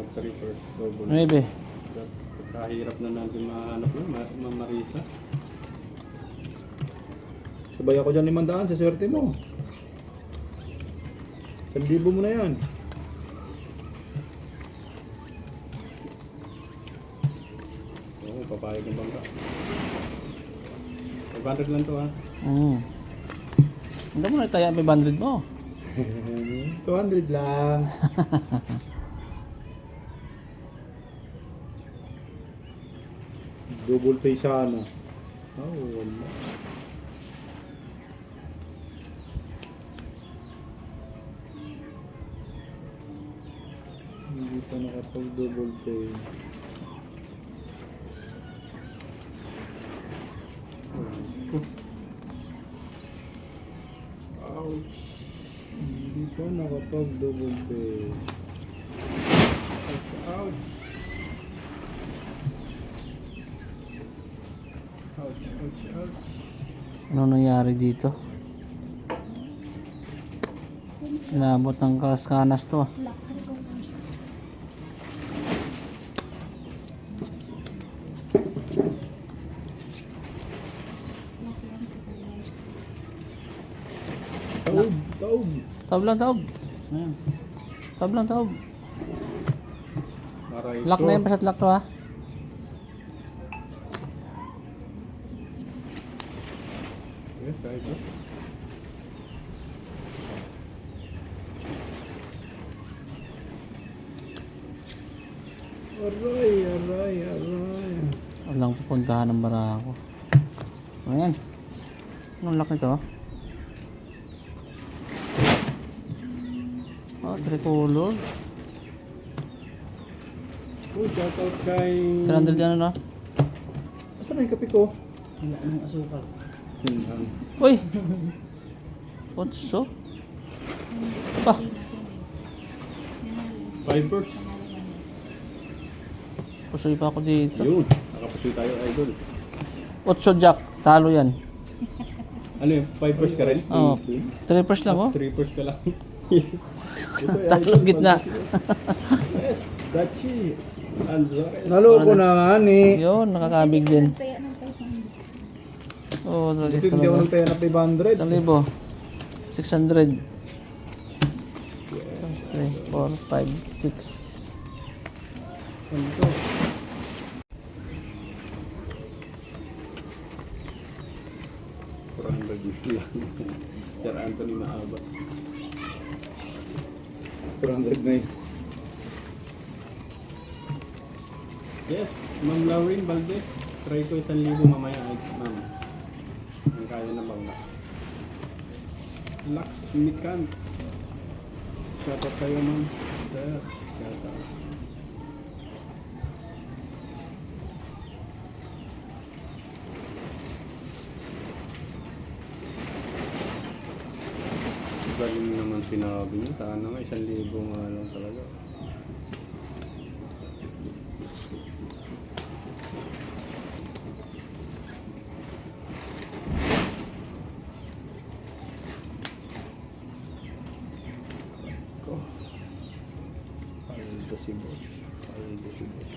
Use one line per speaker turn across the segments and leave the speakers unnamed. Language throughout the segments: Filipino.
mag 3 first double.
9.
Kahirap na natin mahanap na, Marisa.
Sabay ako dyan 500 sa swerte mo. 1,000 mo na yan.
Oo, papayag ng bangka. 500 lang to ha.
Hindi mo na itaya 500 mo.
200 lang. Double pay sana. Oh, wala. Hindi pa nakapag double pay. Ouch. Hindi pa nakapag double pay. Ouch. Ouch, ouch, ouch.
Ano nangyari dito? Inabot ng kaskanas to.
Taob, taob.
Taob lang, taob. Taob lang, taob.
Aray
Lock
ko.
na yan, pasat lock to ha.
Yes, kahit ito.
Aray, aray, aray.
Walang pupuntahan ng barako. Ayan. Anong lock nito? Oh, tricolor.
Oh, shoutout kay...
300 yan ano?
Asan na yung kape ko?
Wala ng asukal. Yun lang.
Uy! Otso? Pa!
5 first.
Pusoy pa ako dito.
Yun, nakapusoy tayo idol.
Otso jack. Talo yan.
Ano yun, 5 first ka rin?
Oo. 3 first lang oh.
3 first ka lang. Yes. Pusoy,
Tatlong
idol,
gitna.
Yes, Dachi. Anzores.
Naloko na nga ni.
Yun, nakakabig din. Oh,
Kasi
dragis
hindi ako
talaga.
ng pera na 500.
1,000. 600. 3, 4, 5, 6.
Ano to? Kurang lang. Sir Anthony Maaba.
400 na yun.
Yes, Ma'am Lauren Valdez. Try ko 1,000 mamaya, ma'am. Ang kaya na bangga. Lux Mikan. Shoutout kayo, ma'am. Sir, shoutout. Galing naman sinabi niyo. Sana nga 1,000 nga lang talaga. Paldo si boss. Paldo si boss.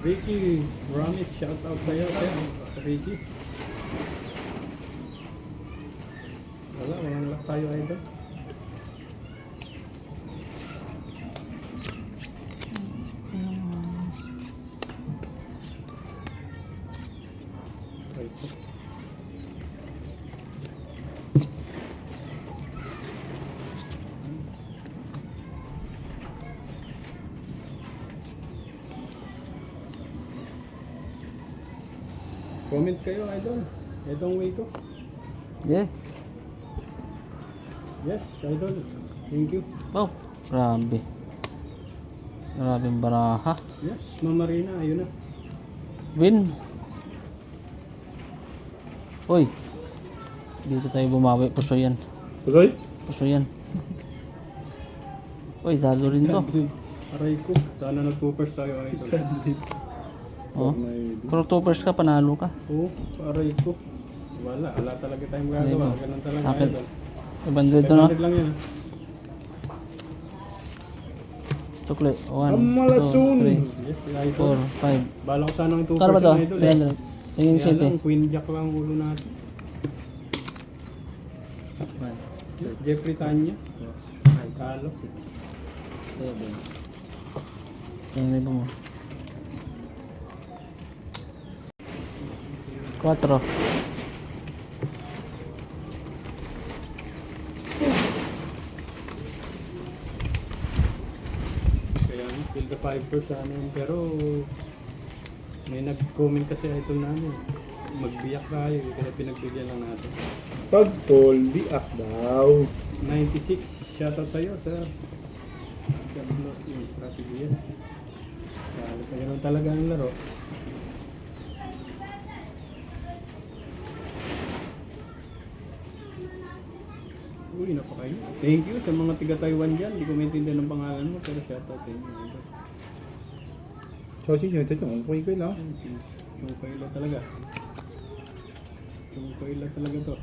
Ricky Ramis, shout out sa'yo, sir. Ricky. Walang lock tayo idol. Right. Comment kayo, idol. Itong way ko.
Yeah.
Yes, idol. Thank you.
Wow. Grabe. Grabing baraha.
Yes, Ma'am Marina, ayun na.
Win. Uy. Dito tayo bumawi. Puso yan.
Pusoy?
Puso yan. Uy, talo rin to.
Aray ko. Sana nagpo-first tayo, idol.
Oh.
Tornado.
Pero toppers ka, panalo ka.
Oo, aray ko. Wala talaga tayong gagawa.
Libo.
Ganun talaga
Akin.
idol.
Ibang dito no?
500 lang yan.
Tukli. 1,
Amalasun.
2,
Yes, idol.
3, 4, 5.
Bala ko sana ng 2%
Kano ba to?
idol.
300. Tingin
Kaya
city.
lang, Queen Jack lang ang ulo natin. Yes, Jeffrey Tanya. Talo.
7. Tingin mo. 4.
Kaya kill the 5 sana yun. Pero may nag-comment kasi idol namin. Magbiyak tayo. Kaya pinagbigyan lang natin.
Pag fall, biak daw.
96. Shoutout sa'yo, sir. Just lost in strategy. Yes. Kaya sa ganun talaga ang laro. Uy, napakayo. Thank you sa mga tiga Taiwan dyan. Hindi ko maintindihan ng pangalan mo, pero shoutout sa inyo.
Chosi, ito yung okay lang.
Yung kaila talaga. Yung kaila talaga to.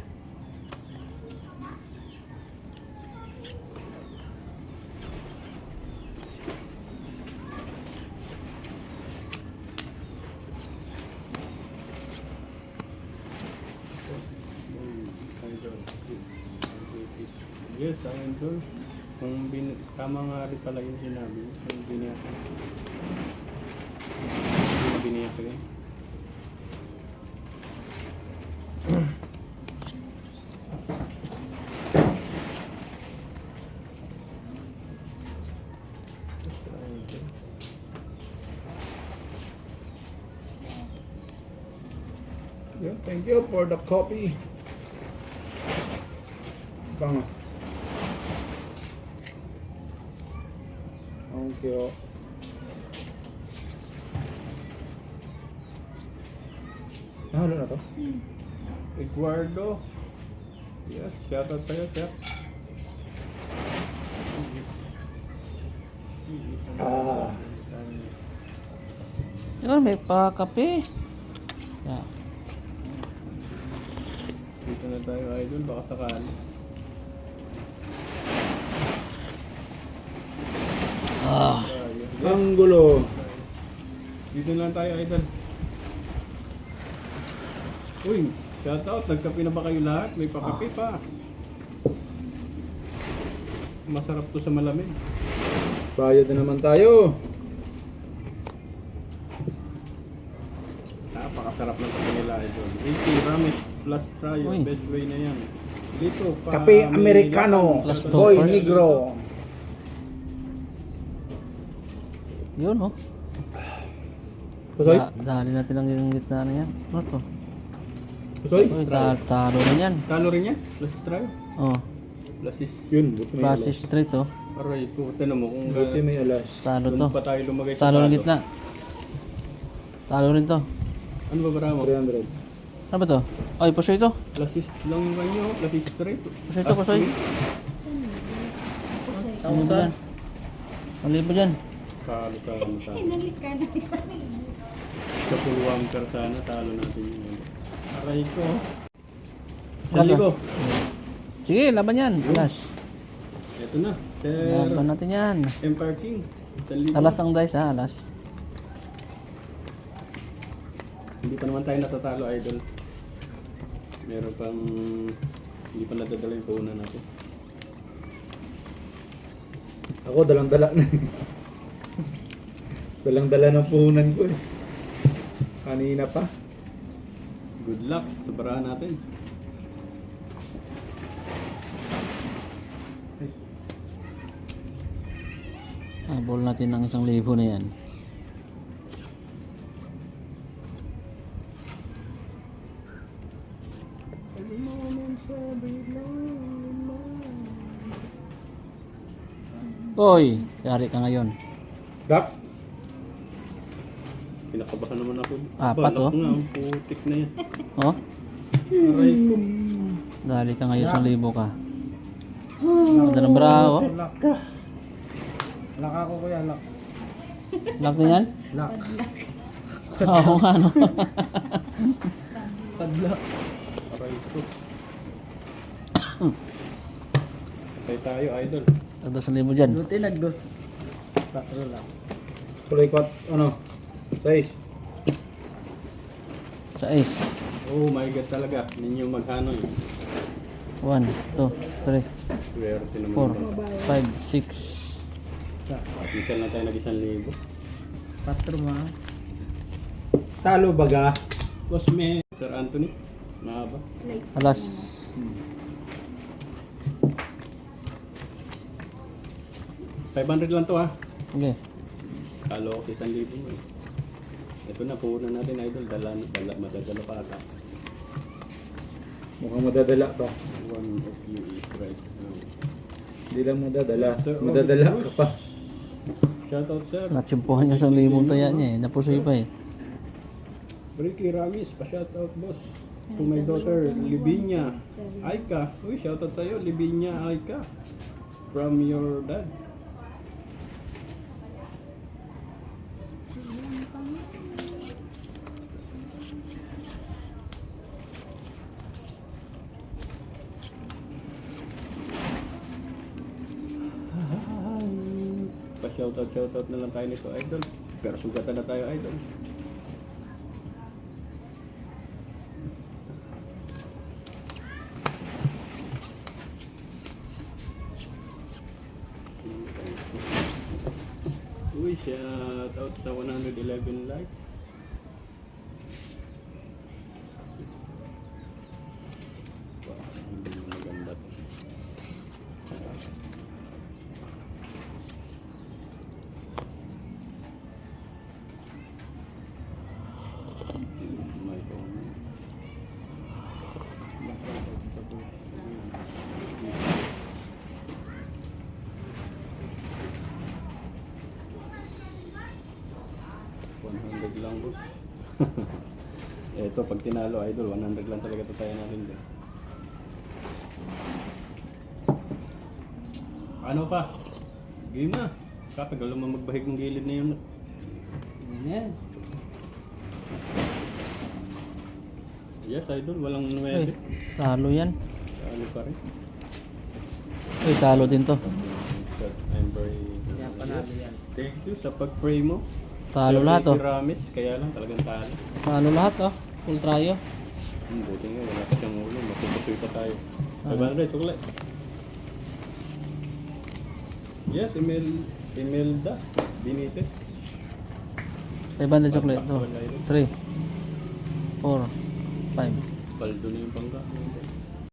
Yes, ayun doon. Tama nga rin pala yung sinabi. Kung biniyakan. Biniyakan yun.
Yeah, thank you for the copy. Bang. Thank you. Nahalo na to?
Eduardo. Yes, shoutout sa'yo, sir.
Ah.
Yun, may pakape. Yeah.
Dito na tayo, idol. Baka sakali. Yes.
Ang gulo.
Dito na lang tayo, idol. Uy, shoutout. Nagkape na ba kayo lahat? May pakape pa. Masarap to sa malamig.
Bayad na naman tayo.
Napakasarap ng kape nila, idol. 80 ramen plus try.
Uy.
Best way na yan. Dito, pa
Kape Americano.
Plus
Boy
toppers.
Negro.
Yun, oh.
Pusoy?
Dali natin ang gitna na yan. Ano to?
Pusoy?
Uy, talo na yan.
Talo rin yan. Plus try.
Oh,
Plus is.
Yun, buti may
Classic
alas.
street, oh.
Aray ko, tinan mo kung
Buti may alas.
Talo to.
doon pa tayo lumagay sa
Talo ng gitna. Talo rin to.
Ano ba bara mo?
300.
Ano ba to? Ay, pusoy to.
Plus is lang yung kanyo. Plus is straight.
Pusoy to, pusoy. Ano ba dyan? Ano ba dyan?
Talo ka.
Hinalik ka na isang
Sa puluwang per sana, talo natin yun. Aray ko.
Wala
Sali
ka.
ko.
Sige, laban yan. Alas.
Ito na. Sir
Laban natin yan.
Empire King. Sali ko.
Alas ang dice, ha? Alas.
Hindi pa naman tayo natatalo, idol. Meron pang hindi pa nadadala yung puhunan natin.
Ako dalang-dala na. Dalang-dala ng puhunan ko eh. Kanina pa.
Good luck sa barahan natin.
Ball natin ng 1,000 na yan. Oy, yari ka ngayon.
Dak?
Pinakabahan naman ako.
Apat,
Balak
oh.
nga, ang putik na yan.
Oh,
Aray ko.
dali ka ngayon 1,000 ka. Ganda ng bravo.
Lak ka. Lak ako kuya, lak.
Lock din yan?
Lak.
Oo nga, no?
Padlock.
Aray ko. Patay tayo, idol.
Tagdag 1,000 dyan.
Buti nagdos. 4 lang. Tuloy 4, ano? 6.
Sa ace.
Oh my god talaga. Ninyo maghanoy.
1, 2, 3,
Swerte
4,
naman.
5, 6.
Minsan lang tayo nag-1,000.
4 mga. Talo baga.
Boss me. Sir Anthony. Mahaba.
Alas.
$500 lang to ha.
Okay.
Talo ako sa 1,000 mo eh. Ito na, puhunan natin idol. Madadala pa ata.
Mukhang madadala pa.
One of you is right now.
Hindi lang madadala.
Sir,
Madadala
oh,
ka pa.
Shoutout sir.
Natsimpuhan yung 1,000 taya niya eh. Napusoy pa eh.
Ricky Ramis, pa-shoutout boss. To my daughter, Libinya Aika. Uy, shoutout sa'yo, Libinya Aika. From your dad. Pa-shoutout na lang tayo nito, idol. Pero sugatan na tayo, idol. Uy, shoutout sa 111 likes. Wow, hindi maganda to. My phone. $100 lang boss. Eto, pag tinalo idol, 100 lang talaga ito tayo natin din. Ano pa? Game na. Katagal naman magbahig ng gilid na yun.
Ayan.
Yes idol, walang
Ay,
9.
talo yan.
Ano pa rin?
Ay, talo din to.
I'm very...
Kaya panalo yan.
Thank you sa pag-pray mo.
Talo lahat oh.
Ramis, kaya lang talagang talo.
Talo lahat oh. Full tryo.
Buti nga, wala pa siyang ulo. Matutusoy pa tayo. 500, tukla. Yes, Imelda Benitez.
500 chocolate to. 3, 4, 5.
Paldo na yung pangga.